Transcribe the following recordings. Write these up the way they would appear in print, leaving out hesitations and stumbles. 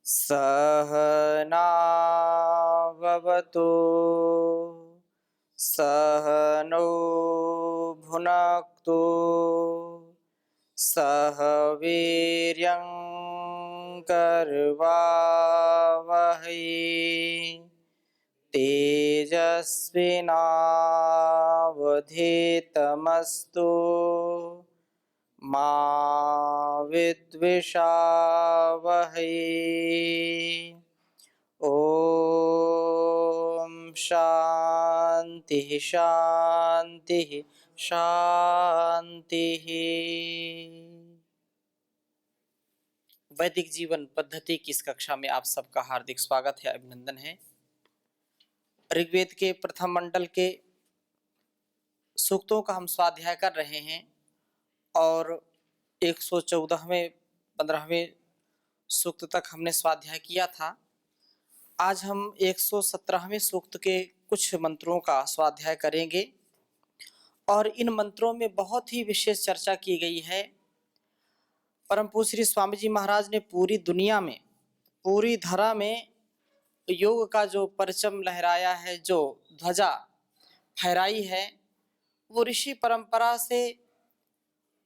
सहनाववतु सहनौ भुनक्तु सह वीर्यं करवावहै तेजस्विनावधीतमस्तु मा विद्विषावहै। ओम शांति शांति शांति। वैदिक जीवन पद्धति की इस कक्षा में आप सबका हार्दिक स्वागत है, अभिनंदन है। ऋग्वेद के प्रथम मंडल के सूक्तों का हम स्वाध्याय कर रहे हैं और 114वें 15वें सूक्त तक हमने स्वाध्याय किया था। आज हम 117वें सूक्त के कुछ मंत्रों का स्वाध्याय करेंगे और इन मंत्रों में बहुत ही विशेष चर्चा की गई है। परम पूज्य श्री स्वामी जी महाराज ने पूरी दुनिया में, पूरी धरा में योग का जो परचम लहराया है, जो ध्वजा फहराई है, वो ऋषि परंपरा से,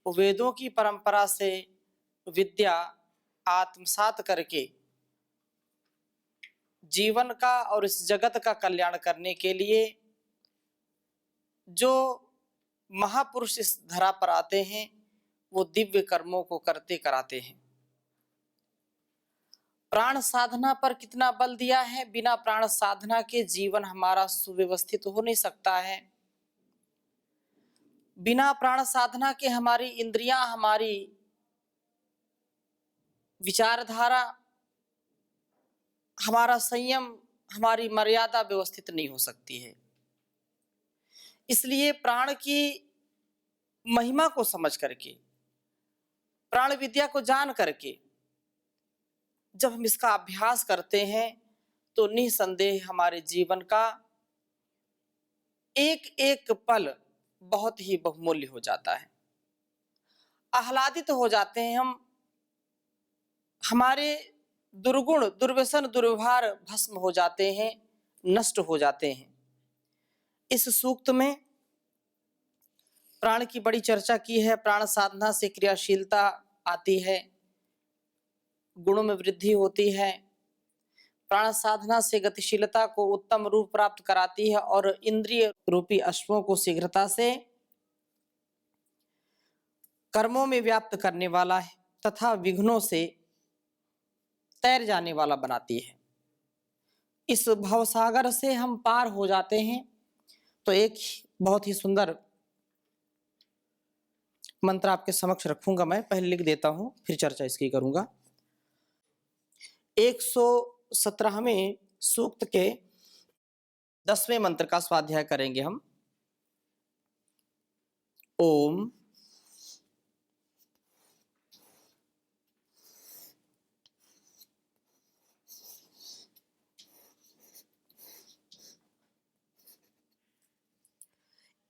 वेदों की परंपरा से विद्या आत्मसात करके जीवन का और इस जगत का कल्याण करने के लिए जो महापुरुष इस धरा पर आते हैं, वो दिव्य कर्मों को करते कराते हैं। प्राण साधना पर कितना बल दिया है। बिना प्राण साधना के जीवन हमारा सुव्यवस्थित हो नहीं सकता है। बिना प्राण साधना के हमारी इंद्रियां, हमारी विचारधारा, हमारा संयम, हमारी मर्यादा व्यवस्थित नहीं हो सकती है। इसलिए प्राण की महिमा को समझ करके, प्राण विद्या को जान करके जब हम इसका अभ्यास करते हैं तो निसंदेह हमारे जीवन का एक एक पल बहुत ही बहुमूल्य हो जाता है। आह्लादित हो जाते हैं हम, हमारे दुर्गुण, दुर्व्यसन, दुर्व्यवहार भस्म हो जाते हैं, नष्ट हो जाते हैं। इस सूक्त में प्राण की बड़ी चर्चा की है। प्राण साधना से क्रियाशीलता आती है, गुणों में वृद्धि होती है। प्राण साधना से गतिशीलता को उत्तम रूप प्राप्त कराती है और इंद्रिय रूपी अश्वों को शीघ्रता से कर्मों में व्याप्त करने वाला है तथा विघ्नों से तैर जाने वाला बनाती है। इस भवसागर से हम पार हो जाते हैं। तो एक बहुत ही सुंदर मंत्र आपके समक्ष रखूंगा, मैं पहले लिख देता हूं, फिर चर्चा इसकी करूंगा। 117वें सूक्त के 10वें मंत्र का स्वाध्याय करेंगे हम। ओम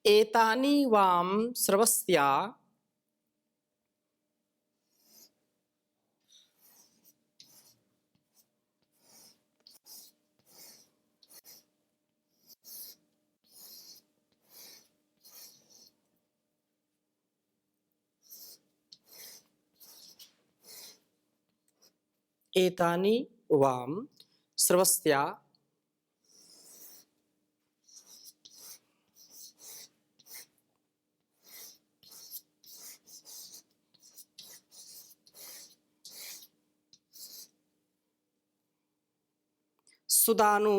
एतानि वाम सर्वस्या एतानि वाम सर्वस्या सुदानु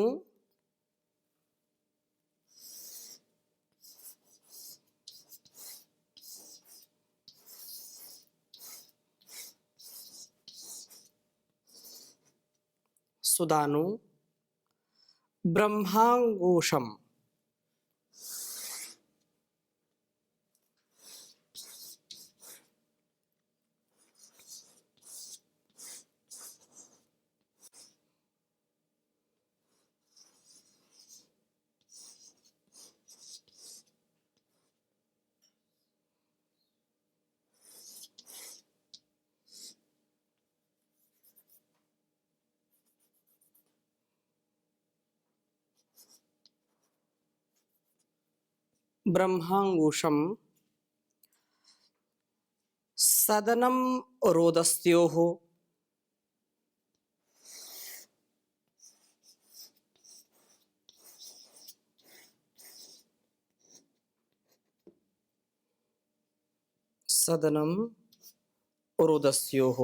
सुदानु ब्रह्मांगोषम ब्रह्मांगुशम सदनम रोदस्योः सदनम रोदस्योः।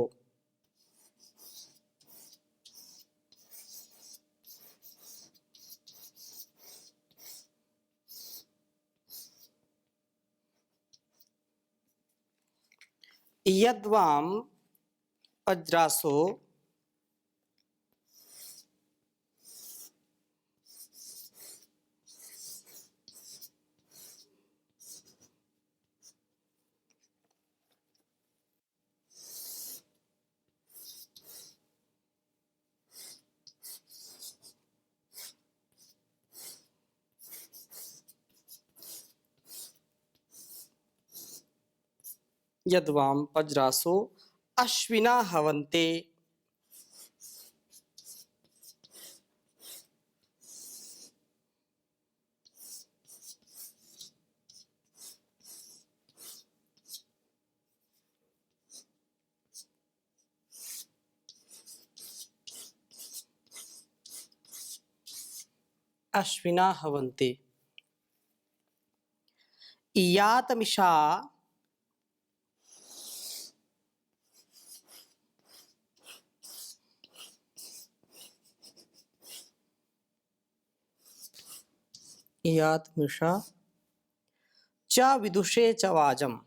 यद्वाम अज्रासो यद्वाम पज्रासो अश्विना हवन्ते। अश्विना हवन्ते यातमिषा यातमिषा च विदुषे च वाजम।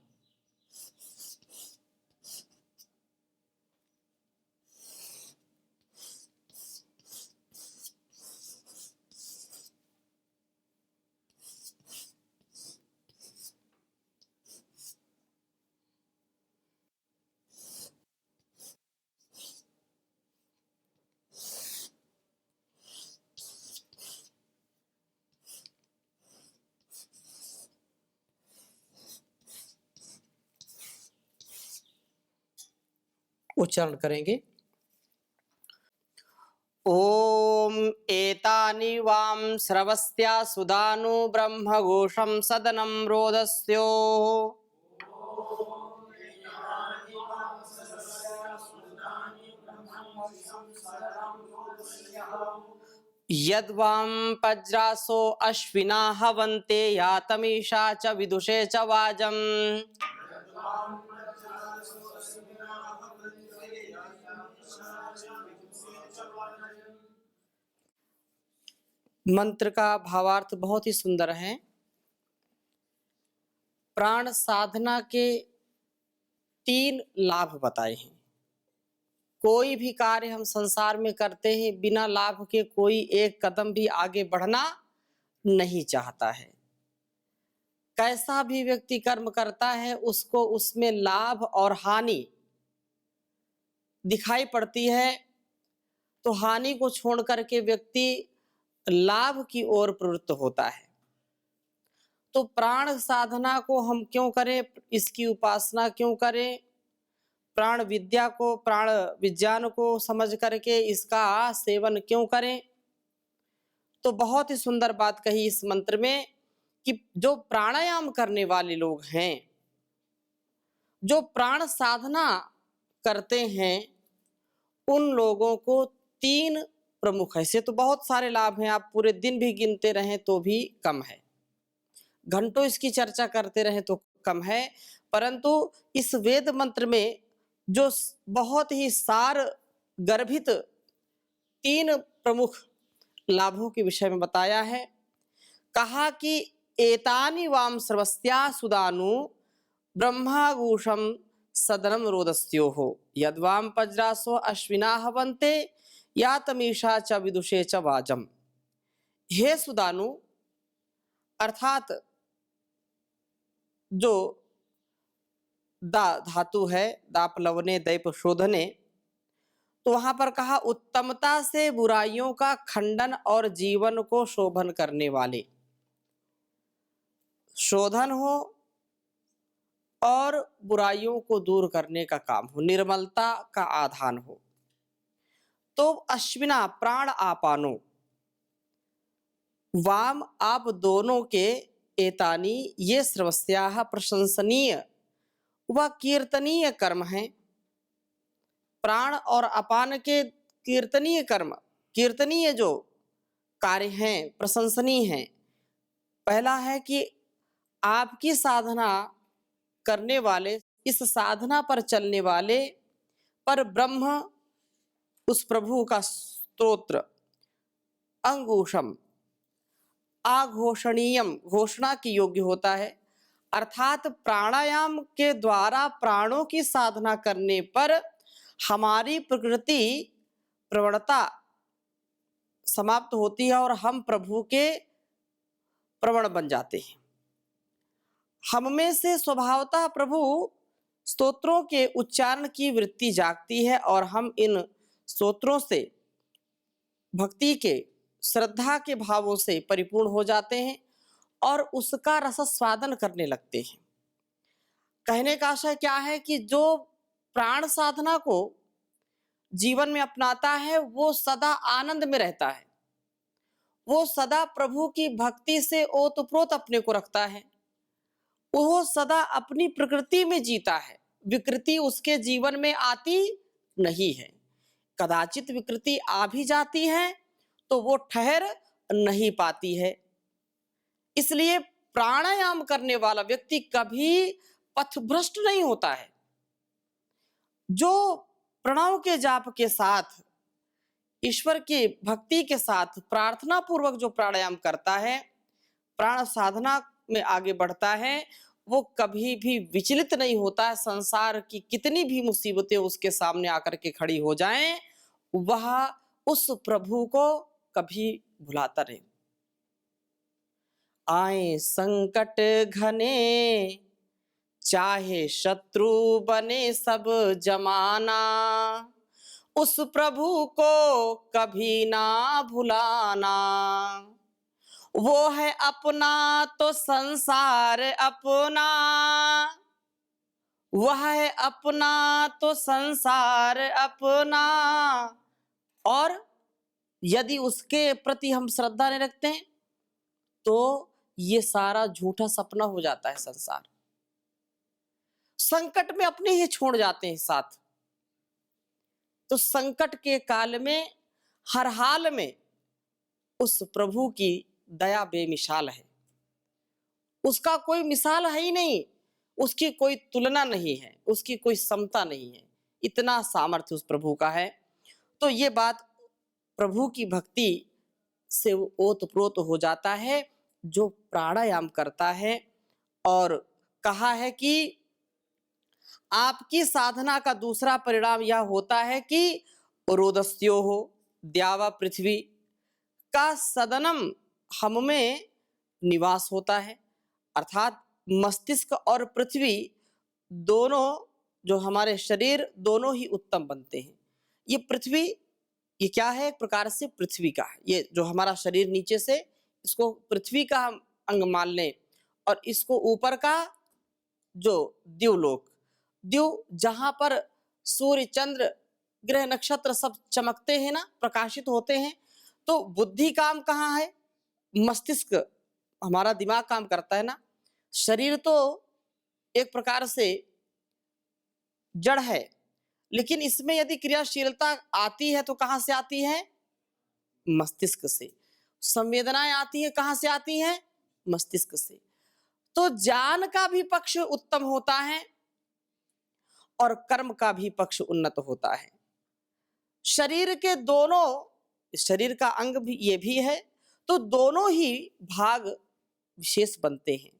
उच्चारण करेंगे। ओम एतानि वाम श्रवस्त्या सुदानु ब्रह्मघोषम सदनम रोदस्यो। यद्वाम पज्रासो अश्विना हवन्ते यातमीषा च विदुषे च वाजम। मंत्र का भावार्थ बहुत ही सुंदर है। प्राण साधना के 3 लाभ बताए हैं। कोई भी कार्य हम संसार में करते हैं, बिना लाभ के कोई एक कदम भी आगे बढ़ना नहीं चाहता है। कैसा भी व्यक्ति कर्म करता है, उसको उसमें लाभ और हानि दिखाई पड़ती है, तो हानि को छोड़ करके व्यक्ति लाभ की ओर प्रवृत्त होता है। तो प्राण साधना को हम क्यों करें, इसकी उपासना क्यों करें, प्राण विद्या को, प्राण विज्ञान को समझ करके इसका सेवन क्यों करें। तो बहुत ही सुंदर बात कही इस मंत्र में कि जो प्राणायाम करने वाले लोग हैं, जो प्राण साधना करते हैं, उन लोगों को 3 प्रमुख, ऐसे तो बहुत सारे लाभ हैं, आप पूरे दिन भी गिनते रहें तो भी कम है, घंटों इसकी चर्चा करते रहें तो कम है। परंतु इस वेद मंत्र में जो बहुत ही सार गर्भित 3 प्रमुख लाभों के विषय में बताया है, कहा कि एतानि वाम सर्वस्या सुदानु ब्रह्मागुषम सदनम रोदस्योः यद्वाम पज्रासो अश्विना हवन्ते यातमीषा च विदुषे च वाजम। हे सुदानु, अर्थात जो दा धातु है, दाप लवने दैप शोधने, तो वहां पर कहा उत्तमता से बुराइयों का खंडन और जीवन को शोभन करने वाले, शोधन हो और बुराइयों को दूर करने का काम हो, निर्मलता का आधान हो। तो अश्विना प्राण आपानो, वाम आप दोनों के एतानी ये सर्वस्याः प्रशंसनीय व कीर्तनीय कर्म हैं। प्राण और अपान के कीर्तनीय कर्म, कीर्तनीय जो कार्य हैं, प्रशंसनीय हैं। पहला है कि आपकी साधना करने वाले, इस साधना पर चलने वाले पर ब्रह्म, उस प्रभु का स्तोत्र अंगूषम, आघोषणीयम, घोषणा की योग्य होता है। अर्थात प्राणायाम के द्वारा प्राणों की साधना करने पर हमारी प्रकृति प्रवणता समाप्त होती है और हम प्रभु के प्रवण बन जाते हैं। हम में से स्वभावतः प्रभु स्तोत्रों के उच्चारण की वृत्ति जागती है और हम इन स्तोत्रों से भक्ति के, श्रद्धा के भावों से परिपूर्ण हो जाते हैं और उसका रस स्वादन करने लगते हैं। कहने का आशय क्या है कि जो प्राण साधना को जीवन में अपनाता है वो सदा आनंद में रहता है, वो सदा प्रभु की भक्ति से ओतप्रोत अपने को रखता है, वो सदा अपनी प्रकृति में जीता है। विकृति उसके जीवन में आती नहीं है। कदाचित विकृति आ भी जाती है तो वो ठहर नहीं पाती है। इसलिए प्राणायाम करने वाला व्यक्ति कभी पथभ्रष्ट नहीं होता है। जो प्रणव के जाप के साथ, ईश्वर की भक्ति के साथ प्रार्थना पूर्वक जो प्राणायाम करता है, प्राण साधना में आगे बढ़ता है, वो कभी भी विचलित नहीं होता है। संसार की कितनी भी मुसीबतें उसके सामने आकर के खड़ी हो जाएं, वह उस प्रभु को कभी भुलाता नहीं। आए संकट घने, चाहे शत्रु बने सब जमाना, उस प्रभु को कभी ना भुलाना। वो है अपना तो संसार अपना, वह है अपना तो संसार अपना। और यदि उसके प्रति हम श्रद्धा नहीं रखते हैं तो ये सारा झूठा सपना हो जाता है। संसार संकट में अपने ही छोड़ जाते हैं साथ। तो संकट के काल में हर हाल में उस प्रभु की दया बेमिसाल है। उसका कोई मिसाल है ही नहीं, उसकी कोई तुलना नहीं है, उसकी कोई समता नहीं है। इतना सामर्थ्य उस प्रभु का है। तो ये बात प्रभु की भक्ति से ओतप्रोत हो जाता है जो प्राणायाम करता है। और कहा है कि आपकी साधना का दूसरा परिणाम यह होता है कि रोदस्यो हो द्यावा पृथ्वी का सदनम हम में निवास होता है। अर्थात मस्तिष्क और पृथ्वी दोनों, जो हमारे शरीर दोनों ही उत्तम बनते हैं। ये पृथ्वी, ये क्या है? एक प्रकार से पृथ्वी का है। ये जो हमारा शरीर नीचे से, इसको पृथ्वी का हम अंग मान लें, और इसको ऊपर का जो द्युलोक, द्यु जहां पर सूर्य चंद्र ग्रह नक्षत्र सब चमकते हैं ना, प्रकाशित होते हैं। तो बुद्धि काम कहाँ है? मस्तिष्क, हमारा दिमाग काम करता है ना। शरीर तो एक प्रकार से जड़ है, लेकिन इसमें यदि क्रियाशीलता आती है तो कहां से आती है? मस्तिष्क से। संवेदनाएं आती है कहां से आती हैं? मस्तिष्क से। तो ज्ञान का भी पक्ष उत्तम होता है और कर्म का भी पक्ष उन्नत होता है। शरीर के दोनों, शरीर का अंग भी ये भी है, तो दोनों ही भाग विशेष बनते हैं,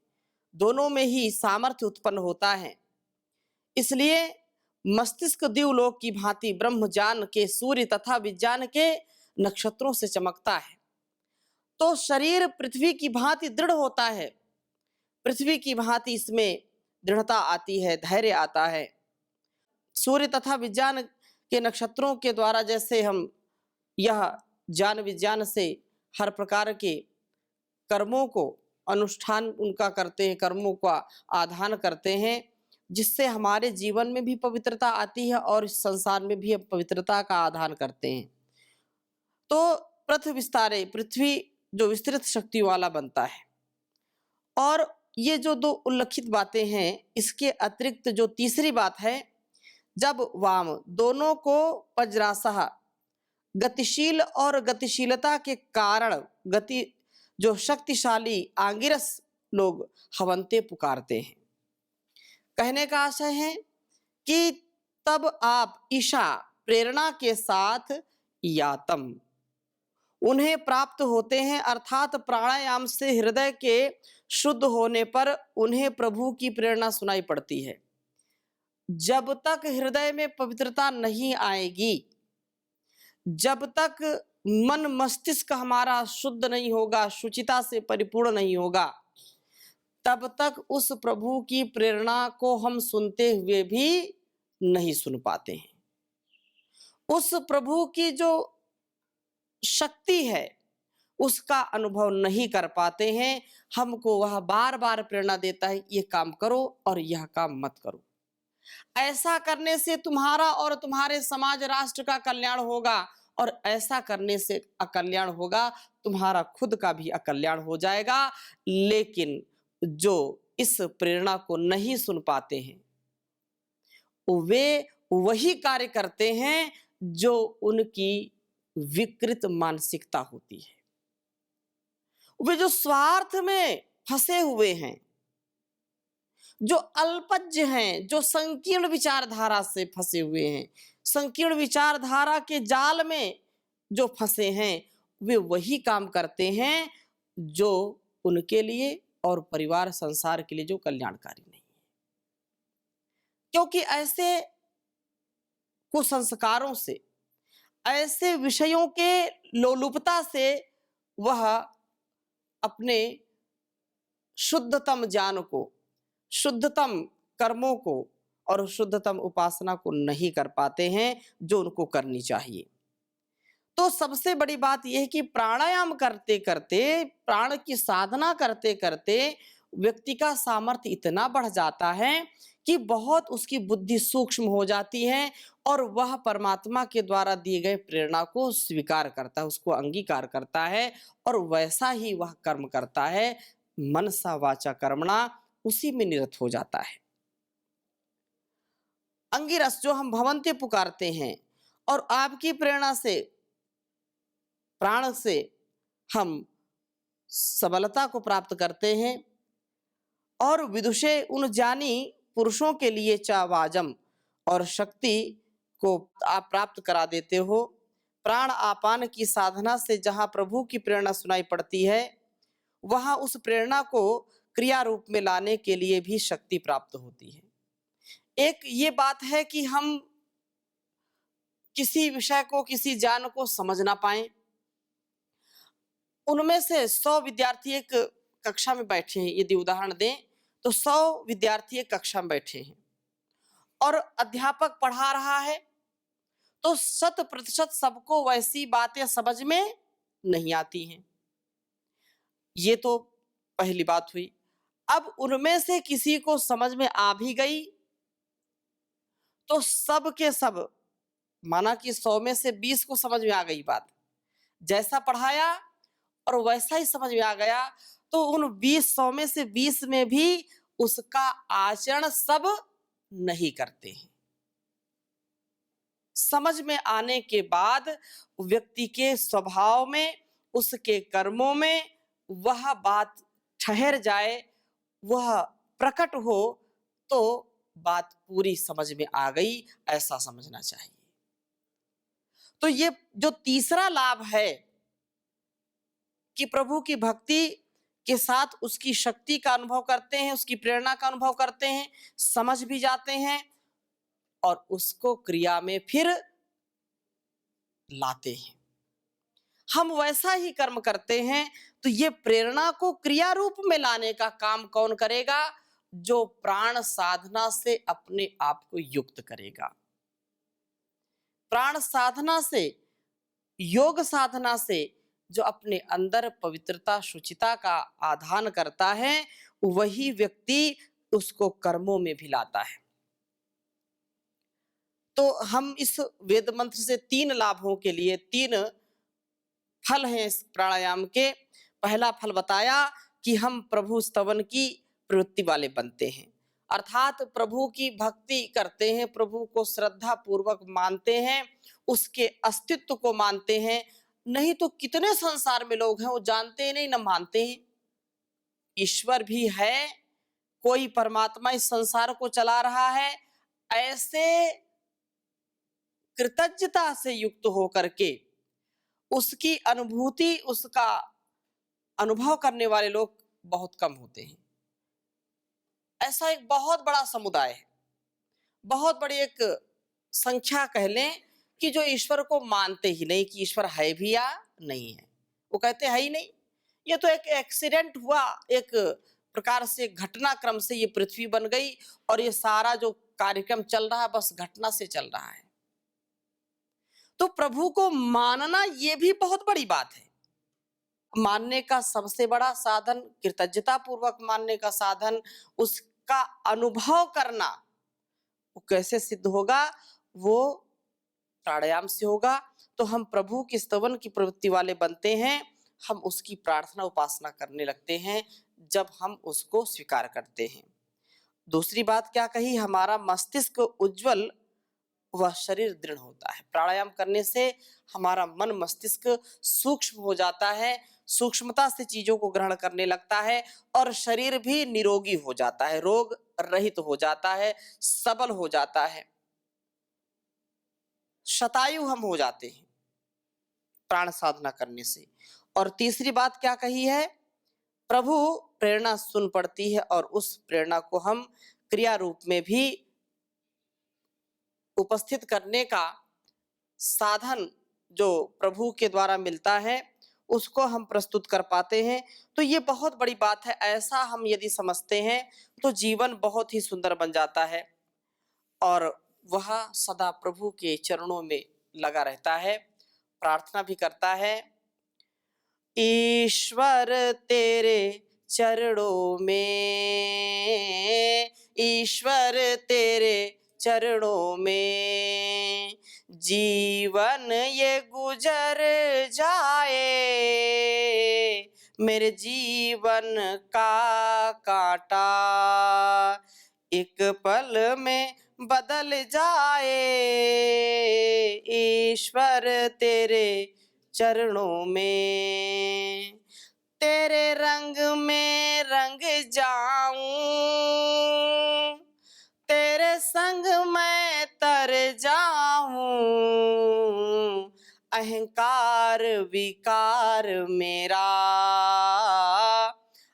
दोनों में ही सामर्थ्य उत्पन्न होता है। इसलिए मस्तिष्क द्युलोक की भांति ब्रह्म ज्ञान के सूर्य तथा विज्ञान के नक्षत्रों से चमकता है। तो शरीर पृथ्वी की भांति दृढ़ होता है, पृथ्वी की भांति इसमें दृढ़ता आती है, धैर्य आता है। सूर्य तथा विज्ञान के नक्षत्रों के द्वारा जैसे हम यह ज्ञान विज्ञान से हर प्रकार के कर्मों को अनुष्ठान उनका करते हैं, कर्मों का आधान करते हैं, जिससे हमारे जीवन में भी पवित्रता आती है और इस संसार में भी हम पवित्रता का आधान करते हैं। तो पृथ्वी विस्तारे, पृथ्वी जो विस्तृत शक्ति वाला बनता है। और ये जो दो उल्लिखित बातें हैं, इसके अतिरिक्त जो तीसरी बात है, जब वाम दोनों को वज्रासह गतिशील और गतिशीलता के कारण गति जो शक्तिशाली आंगिरस लोग हवंते पुकारते हैं। कहने का आशय है कि तब आप ईशा प्रेरणा के साथ यातम उन्हें प्राप्त होते हैं, अर्थात प्राणायाम से हृदय के शुद्ध होने पर उन्हें प्रभु की प्रेरणा सुनाई पड़ती है। जब तक हृदय में पवित्रता नहीं आएगी, जब तक मन मस्तिष्क हमारा शुद्ध नहीं होगा, शुचिता से परिपूर्ण नहीं होगा, तब तक उस प्रभु की प्रेरणा को हम सुनते हुए भी नहीं सुन पाते हैं। उस प्रभु की जो शक्ति है उसका अनुभव नहीं कर पाते हैं। हमको वह बार बार प्रेरणा देता है, ये काम करो और यह काम मत करो। ऐसा करने से तुम्हारा और तुम्हारे समाज राष्ट्र का कल्याण होगा, और ऐसा करने से अकल्याण होगा, तुम्हारा खुद का भी अकल्याण हो जाएगा। लेकिन जो इस प्रेरणा को नहीं सुन पाते हैं, वे वही कार्य करते हैं जो उनकी विकृत मानसिकता होती है। वे जो स्वार्थ में फंसे हुए हैं, जो अल्पज्ञ हैं, जो संकीर्ण विचारधारा से फंसे हुए हैं, संकीर्ण विचारधारा के जाल में जो फंसे हैं, वे वही काम करते हैं जो उनके लिए और परिवार संसार के लिए जो कल्याणकारी नहीं है। क्योंकि ऐसे कुसंस्कारों से, ऐसे विषयों के लोलुपता से वह अपने शुद्धतम ज्ञान को, शुद्धतम कर्मों को और शुद्धतम उपासना को नहीं कर पाते हैं जो उनको करनी चाहिए। तो सबसे बड़ी बात यह है कि प्राणायाम करते करते, प्राण की साधना करते करते व्यक्ति का सामर्थ्य इतना बढ़ जाता है कि बहुत उसकी बुद्धि सूक्ष्म हो जाती है और वह परमात्मा के द्वारा दिए गए प्रेरणा को स्वीकार करता है, उसको अंगीकार करता है और वैसा ही वह कर्म करता है। मनसा वाचा कर्मणा, उसी में निरत हो जाता है। अंगिरस जो हम भवंते पुकारते हैं और आपकी प्रेरणा से, प्राण से हम सबलता को प्राप्त करते हैं और विदुषे उन ज्ञानी पुरुषों के लिए चावाजम और शक्ति को आप प्राप्त करा देते हो। प्राण आपान की साधना से जहाँ प्रभु की प्रेरणा सुनाई पड़ती है, वहाँ उस प्रेरणा को क्रिया रूप में लाने के लिए भी शक्ति प्राप्त होती है। एक ये बात है कि हम किसी विषय को, किसी ज्ञान को समझ ना पाए। उनमें से 100 विद्यार्थी एक कक्षा में बैठे हैं, यदि उदाहरण दें तो 100 विद्यार्थी एक कक्षा में बैठे हैं और अध्यापक पढ़ा रहा है, तो 100% सबको वैसी बातें समझ में नहीं आती हैं। ये तो पहली बात हुई। अब उनमें से किसी को समझ में आ भी गई तो सब के सब, माना कि 100 में से 20 को समझ में आ गई बात, जैसा पढ़ाया और वैसा ही समझ में आ गया, तो उन 100 में से 20 में भी उसका आचरण सब नहीं करते हैं। समझ में आने के बाद व्यक्ति के स्वभाव में, उसके कर्मों में वह बात ठहर जाए, वह प्रकट हो, तो बात पूरी समझ में आ गई, ऐसा समझना चाहिए। तो ये जो तीसरा लाभ है कि प्रभु की भक्ति के साथ उसकी शक्ति का अनुभव करते हैं, उसकी प्रेरणा का अनुभव करते हैं, समझ भी जाते हैं और उसको क्रिया में फिर लाते हैं। हम वैसा ही कर्म करते हैं, तो ये प्रेरणा को क्रिया रूप में लाने का काम कौन करेगा? जो प्राण साधना से अपने आप को युक्त करेगा। प्राण साधना से, योग साधना से जो अपने अंदर पवित्रता, शुचिता का आधान करता है, वही व्यक्ति उसको कर्मों में भी लाता है। तो हम इस वेद मंत्र से 3 लाभों के लिए 3 फल हैं इस प्राणायाम के। पहला फल बताया कि हम प्रभु स्तवन की प्रवृत्ति वाले बनते हैं, अर्थात प्रभु की भक्ति करते हैं, प्रभु को श्रद्धा पूर्वक मानते हैं, उसके अस्तित्व को मानते हैं। नहीं तो कितने संसार में लोग हैं वो जानते ही नहीं, न मानते हैं ईश्वर भी है, कोई परमात्मा इस संसार को चला रहा है। ऐसे कृतज्ञता से युक्त होकर के उसकी अनुभूति, उसका अनुभव करने वाले लोग बहुत कम होते हैं। ऐसा एक बहुत बड़ा समुदाय है, बहुत बड़ी एक संख्या कह लें कि जो ईश्वर को मानते ही नहीं कि ईश्वर है भी या नहीं है। वो कहते है ही नहीं, ये तो एक एक्सीडेंट हुआ, एक प्रकार से घटनाक्रम से ये पृथ्वी बन गई और ये सारा जो कार्यक्रम चल रहा है बस घटना से चल रहा है। तो प्रभु को मानना ये भी बहुत बड़ी बात है। मानने का सबसे बड़ा साधन, कृतज्ञता पूर्वक मानने का साधन, उसका अनुभव करना। वो कैसे सिद्ध होगा? वो प्राणायाम से होगा। तो हम प्रभु की स्तवन की प्रवृत्ति वाले बनते हैं, हम उसकी प्रार्थना उपासना करने लगते हैं जब हम उसको स्वीकार करते हैं। दूसरी बात क्या कही? हमारा मस्तिष्क उज्जवल, वह शरीर दृढ़ होता है। प्राणायाम करने से हमारा मन मस्तिष्क सूक्ष्म हो जाता है, सूक्ष्मता से चीजों को ग्रहण करने लगता है और शरीर भी निरोगी हो जाता है, रोग रहित हो जाता है, सबल हो जाता है, शतायु हम हो जाते हैं प्राण साधना करने से। और तीसरी बात क्या कही है? प्रभु प्रेरणा सुन पड़ती है और उस प्रेरणा को हम क्रिया रूप में भी उपस्थित करने का साधन जो प्रभु के द्वारा मिलता है उसको हम प्रस्तुत कर पाते हैं। तो ये बहुत बड़ी बात है। ऐसा हम यदि समझते हैं तो जीवन बहुत ही सुंदर बन जाता है और वह सदा प्रभु के चरणों में लगा रहता है, प्रार्थना भी करता है। ईश्वर तेरे चरणों में, ईश्वर तेरे चरणों में जीवन ये गुजर जाए, मेरे जीवन का कांटा एक पल में बदल जाए। ईश्वर तेरे चरणों में तेरे रंग में रंग जाऊं, तेरे संग मैं तर जाऊं, अहंकार विकार मेरा,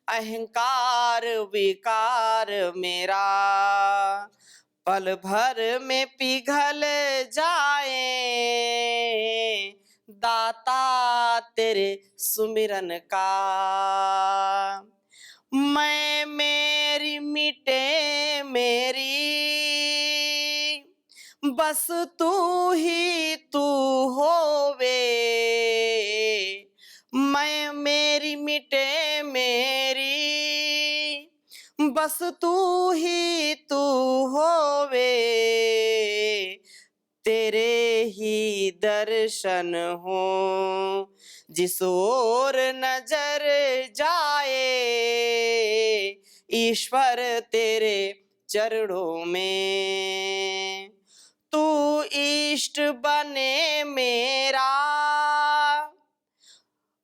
अहंकार विकार मेरा पल भर में पिघल जाए, दाता तेरे सुमिरन का। मैं मेरी मिटे मेरी, बस तू ही तू होवे, मैं मेरी मिटे मेरी, बस तू ही तू होवे, तेरे ही दर्शन हो जिस ओर नजर जाए। ईश्वर तेरे चरणों में तू इष्ट बने मेरा,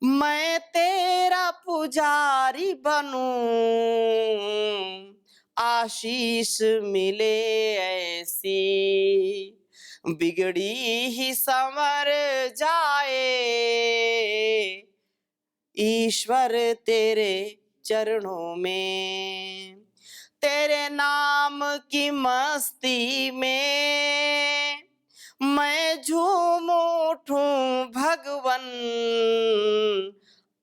मैं तेरा पुजारी बनूं, आशीष मिले ऐसी बिगड़ी ही संवर जाए। ईश्वर तेरे चरणों में तेरे नाम की मस्ती में मैं झूम उठूं भगवन,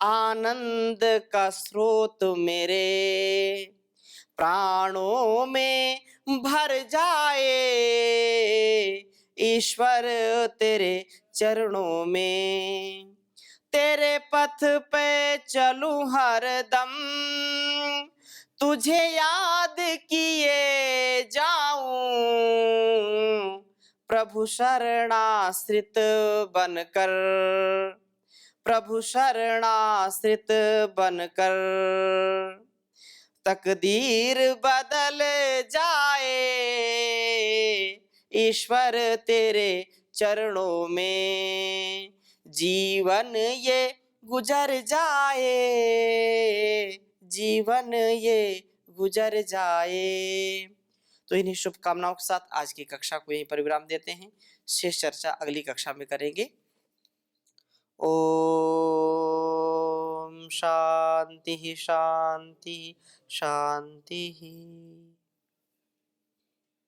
आनंद का स्रोत मेरे प्राणों में भर जाए। ईश्वर तेरे चरणों में तेरे पथ पे चलूं हरदम, तुझे याद किए जाऊं, प्रभु शरणाश्रित बनकर प्रभु शरणाश्रित बनकर तकदीर बदल जाए, ईश्वर तेरे चरणों में जीवन ये गुजर जाए, जीवन ये गुजर जाए। तो इन्हीं शुभकामनाओं के साथ आज की कक्षा को यहीं पर विराम देते हैं। शेष चर्चा अगली कक्षा में करेंगे। ओम शांति शांति शांति।